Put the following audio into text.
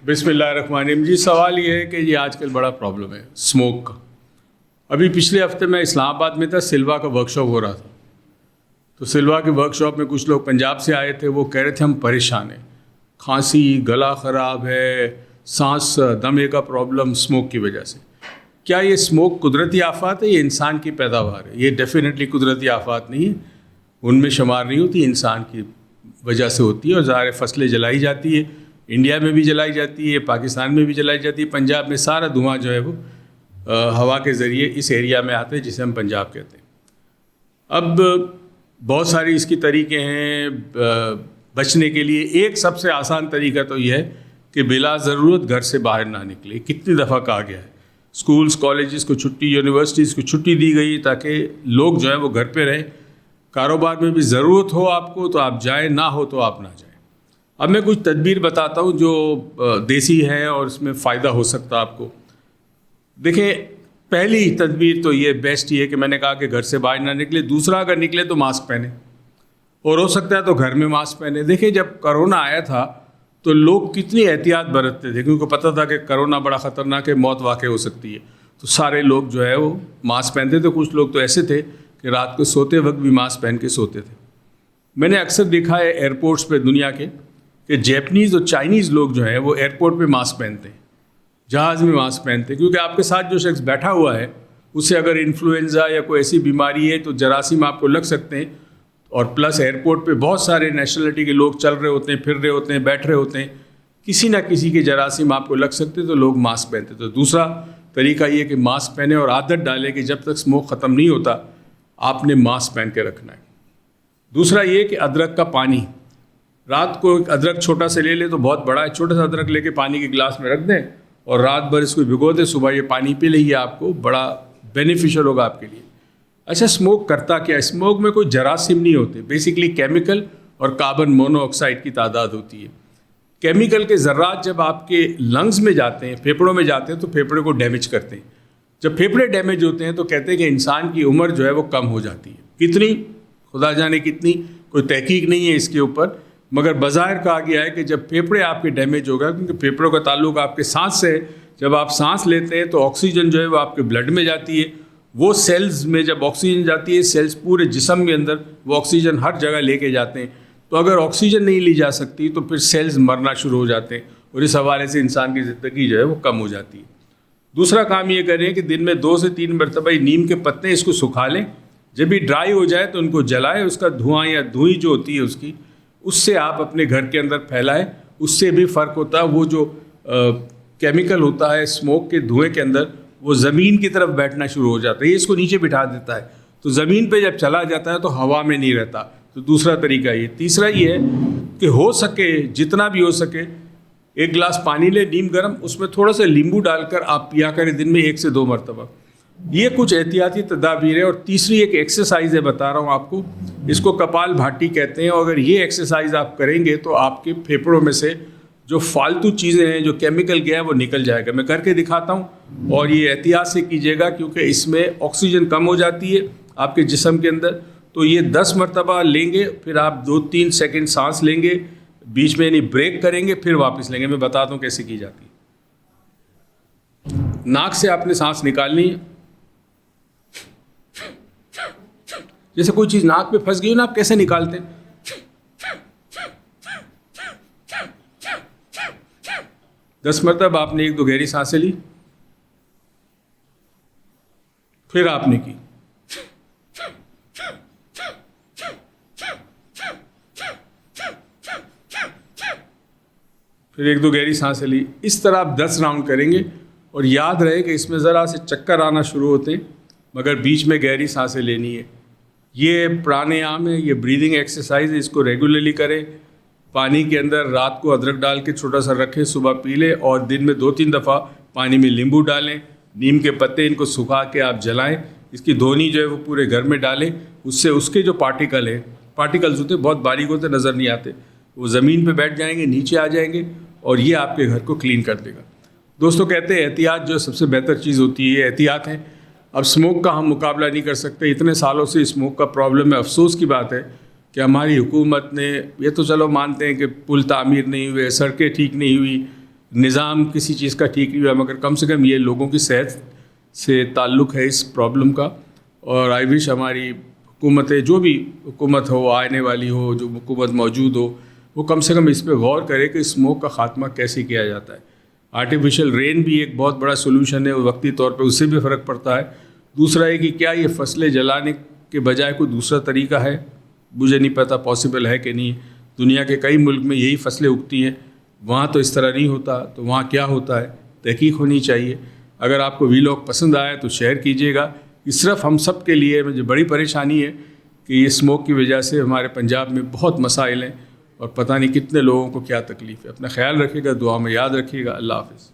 بسم اللہ الرحمن الرحیم. جی سوال یہ ہے کہ یہ آج کل بڑا پرابلم ہے اسموک کا. ابھی پچھلے ہفتے میں اسلام آباد میں تھا, سلوا کا ورک شاپ ہو رہا تھا. تو سلوا کے ورک شاپ میں کچھ لوگ پنجاب سے آئے تھے. وہ کہہ رہے تھے ہم پریشان ہیں, کھانسی, گلا خراب ہے, سانس دمے کا پرابلم اسموک کی وجہ سے. کیا یہ اسموک قدرتی آفات ہے یا انسان کی پیداوار ہے؟ یہ ڈیفینیٹلی قدرتی آفات نہیں ہے, ان میں شمار نہیں ہوتی, انسان کی وجہ سے ہوتی ہے. اور ظاہر فصلیں جلائی جاتی ہے, انڈیا میں بھی جلائی جاتی ہے, پاکستان میں بھی جلائی جاتی ہے. پنجاب میں سارا دھواں جو ہے وہ ہوا کے ذریعے اس ایریا میں آتے ہیں جسے ہم پنجاب کہتے ہیں. اب بہت ساری اس کی طریقے ہیں بچنے کے لیے. ایک سب سے آسان طریقہ تو یہ ہے کہ بلا ضرورت گھر سے باہر نہ نکلے. کتنی دفعہ کہا گیا ہے, اسکولز کالجز کو چھٹی, یونیورسٹیز کو چھٹی دی گئی تاکہ لوگ جو ہے وہ گھر پہ رہیں. کاروبار میں بھی ضرورت ہو آپ کو تو آپ جائیں, نہ ہو تو آپ نہ جائیں. اب میں کچھ تدبیر بتاتا ہوں جو دیسی ہے اور اس میں فائدہ ہو سکتا آپ کو. دیکھیں, پہلی تدبیر تو یہ بیسٹ یہ کہ میں نے کہا کہ گھر سے باہر نہ نکلے. دوسرا, اگر نکلے تو ماسک پہنے, اور ہو سکتا ہے تو گھر میں ماسک پہنے. دیکھیں, جب کرونا آیا تھا تو لوگ کتنی احتیاط برتتے تھے, کیونکہ پتہ تھا کہ کرونا بڑا خطرناک ہے, موت واقع ہو سکتی ہے. تو سارے لوگ جو ہے وہ ماسک پہنتے تھے. کچھ لوگ تو ایسے تھے کہ رات کو سوتے وقت بھی ماسک پہن کے سوتے تھے. میں نے اکثر دیکھا ہے ایئرپورٹس پہ دنیا کے کہ جیپنیز اور چائنیز لوگ جو ہیں وہ ایئرپورٹ پہ ماسک پہنتے ہیں, جہاز میں ماسک پہنتے ہیں, کیونکہ آپ کے ساتھ جو شخص بیٹھا ہوا ہے اسے اگر انفلوئنزا یا کوئی ایسی بیماری ہے تو جراثیم آپ کو لگ سکتے ہیں. اور پلس ایئرپورٹ پہ بہت سارے نیشنلٹی کے لوگ چل رہے ہوتے ہیں, پھر رہے ہوتے ہیں, بیٹھ رہے ہوتے ہیں, کسی نہ کسی کے جراثیم آپ کو لگ سکتے ہیں, تو لوگ ماسک پہنتے. تو دوسرا طریقہ یہ کہ ماسک پہنے اور عادت ڈالیں کہ جب تک اسموک ختم نہیں ہوتا آپ نے ماسک پہن کے رکھنا ہے. دوسرا یہ کہ ادرک کا پانی, رات کو ادرک چھوٹا سے لے لے تو بہت بڑا ہے, چھوٹا سا ادرک لے کے پانی کے گلاس میں رکھ دیں اور رات بھر اس کو بھگو دیں, صبح یہ پانی پی لیں, یہ آپ کو بڑا بینیفیشل ہوگا آپ کے لیے. اچھا, اسموک کرتا کیا؟ اسموک میں کوئی جراثیم نہیں ہوتے, بیسیکلی کیمیکل اور کاربن مونو آکسائڈ کی تعداد ہوتی ہے. کیمیکل کے ذرات جب آپ کے لنگز میں جاتے ہیں, پھیپھڑوں میں جاتے ہیں, تو پھیپھڑے کو ڈیمیج کرتے ہیں. جب پھیپھڑے ڈیمیج ہوتے ہیں تو کہتے ہیں کہ انسان کی عمر جو ہے وہ کم ہو جاتی ہے. کتنی, خدا جانے کتنی, کوئی تحقیق نہیں ہے اس کے اوپر, مگر بظاہر کہا گیا ہے کہ جب پھیپھڑے آپ کے ڈیمیج ہوگا, کیونکہ پھیپھڑوں کا تعلق آپ کے سانس سے ہے, جب آپ سانس لیتے ہیں تو آکسیجن جو ہے وہ آپ کے بلڈ میں جاتی ہے. وہ سیلز میں جب آکسیجن جاتی ہے, سیلز پورے جسم کے اندر وہ آکسیجن ہر جگہ لے کے جاتے ہیں. تو اگر آکسیجن نہیں لی جا سکتی تو پھر سیلز مرنا شروع ہو جاتے ہیں, اور اس حوالے سے انسان کی زندگی جو ہے وہ کم ہو جاتی ہے. دوسرا کام یہ کریں کہ دن میں 2 سے 3 مرتبہ نیم کے پتے اس کو سکھا لیں, جب یہ ڈرائی ہو جائے تو ان کو جلائیں. اس کا دھواں یا دھوئی جو ہوتی ہے اس سے آپ اپنے گھر کے اندر پھیلائیں, اس سے بھی فرق ہوتا ہے. وہ جو کیمیکل ہوتا ہے اسموک کے دھوئیں کے اندر, وہ زمین کی طرف بیٹھنا شروع ہو جاتا ہے, یہ اس کو نیچے بٹھا دیتا ہے, تو زمین پہ جب چلا جاتا ہے تو ہوا میں نہیں رہتا. تو دوسرا طریقہ یہ. تیسرا یہ ہے کہ ہو سکے جتنا بھی ہو سکے 1 گلاس پانی لے نیم گرم, اس میں تھوڑا سا لیمبو ڈال کر آپ پیا کریں دن میں 1 سے 2 مرتبہ. یہ کچھ احتیاطی تدابیر ہے. اور تیسری ایک ایکسرسائز ہے, بتا رہا ہوں آپ کو, اس کو کپال بھاٹی کہتے ہیں. اور اگر یہ ایکسرسائز آپ کریں گے تو آپ کے پھیپھڑوں میں سے جو فالتو چیزیں ہیں, جو کیمیکل گیا ہے, وہ نکل جائے گا. میں کر کے دکھاتا ہوں, اور یہ احتیاط سے کیجیے گا کیونکہ اس میں آکسیجن کم ہو جاتی ہے آپ کے جسم کے اندر. تو یہ 10 مرتبہ لیں گے, پھر آپ 2-3 سیکنڈ سانس لیں گے, بیچ میں یعنی بریک کریں گے, پھر واپس لیں گے. میں بتاتا ہوں کیسے کی جاتی ہے. ناک سے آپ نے سانس نکالنی ہے, جیسے کوئی چیز ناک پہ پھنس گئی نا, آپ کیسے نکالتے ہیں؟ 10 مرتبہ آپ نے 1-2 گہری سانسیں لی, پھر آپ نے کی, پھر 1-2 گہری سانسیں لی. اس طرح آپ 10 راؤنڈ کریں گے. اور یاد رہے کہ اس میں ذرا سے چکر آنا شروع ہوتے ہیں, مگر بیچ میں گہری سانسیں لینی ہے. یہ پرانیام ہے, یہ بریدنگ ایکسرسائز ہے, اس کو ریگولرلی کریں. پانی کے اندر رات کو ادرک ڈال کے چھوٹا سا رکھیں, صبح پی لیں, اور دن میں 2-3 دفعہ پانی میں لیمبو ڈالیں, نیم کے پتے ان کو سکھا کے آپ جلائیں. اس کی دھونی جو ہے وہ پورے گھر میں ڈالیں. اس سے اس کے جو پارٹیکلز ہوتے ہیں, بہت باریک ہوتے, نظر نہیں آتے, وہ زمین پہ بیٹھ جائیں گے, نیچے آ جائیں گے, اور یہ آپ کے گھر کو کلین کر دے گا. دوستوں, کہتے ہیں احتیاط جو سب سے بہتر چیز ہوتی ہے, احتیاط ہے. اب اسموک کا ہم مقابلہ نہیں کر سکتے, اتنے سالوں سے اسموک کا پرابلم ہے. افسوس کی بات ہے کہ ہماری حکومت نے, یہ تو چلو مانتے ہیں کہ پل تعمیر نہیں ہوئے, سڑکیں ٹھیک نہیں ہوئی, نظام کسی چیز کا ٹھیک نہیں ہوا، مگر کم سے کم یہ لوگوں کی صحت سے تعلق ہے اس پرابلم کا. اور آئی وش ہماری حکومتیں، جو بھی حکومت ہو، آنے والی ہو، جو حکومت موجود ہو، وہ کم سے کم اس پہ غور کرے کہ اسموک کا خاتمہ کیسے کیا جاتا ہے. آرٹیفیشیل رین بھی ایک بہت بڑا سولوشن ہے، وقتی طور پہ اس سے بھی فرق پڑتا ہے. دوسرا ہے کہ کیا یہ فصلیں جلانے کے بجائے کوئی دوسرا طریقہ ہے، مجھے نہیں پتہ پاسبل ہے کہ نہیں. دنیا کے کئی ملک میں یہی فصلیں اگتی ہیں، وہاں تو اس طرح نہیں ہوتا، تو وہاں کیا ہوتا ہے، تحقیق ہونی چاہیے. اگر آپ کو ویلاگ پسند آئے تو شیئر کیجیے گا. یہ صرف ہم سب کے لیے مجھے بڑی پریشانی ہے کہ یہ اسموک کی وجہ سے ہمارے پنجاب میں بہت مسائل ہیں اور پتہ نہیں کتنے لوگوں کو کیا تکلیف ہے. اپنا خیال رکھیے گا، دعا میں یاد رکھیے گا. اللہ حافظ.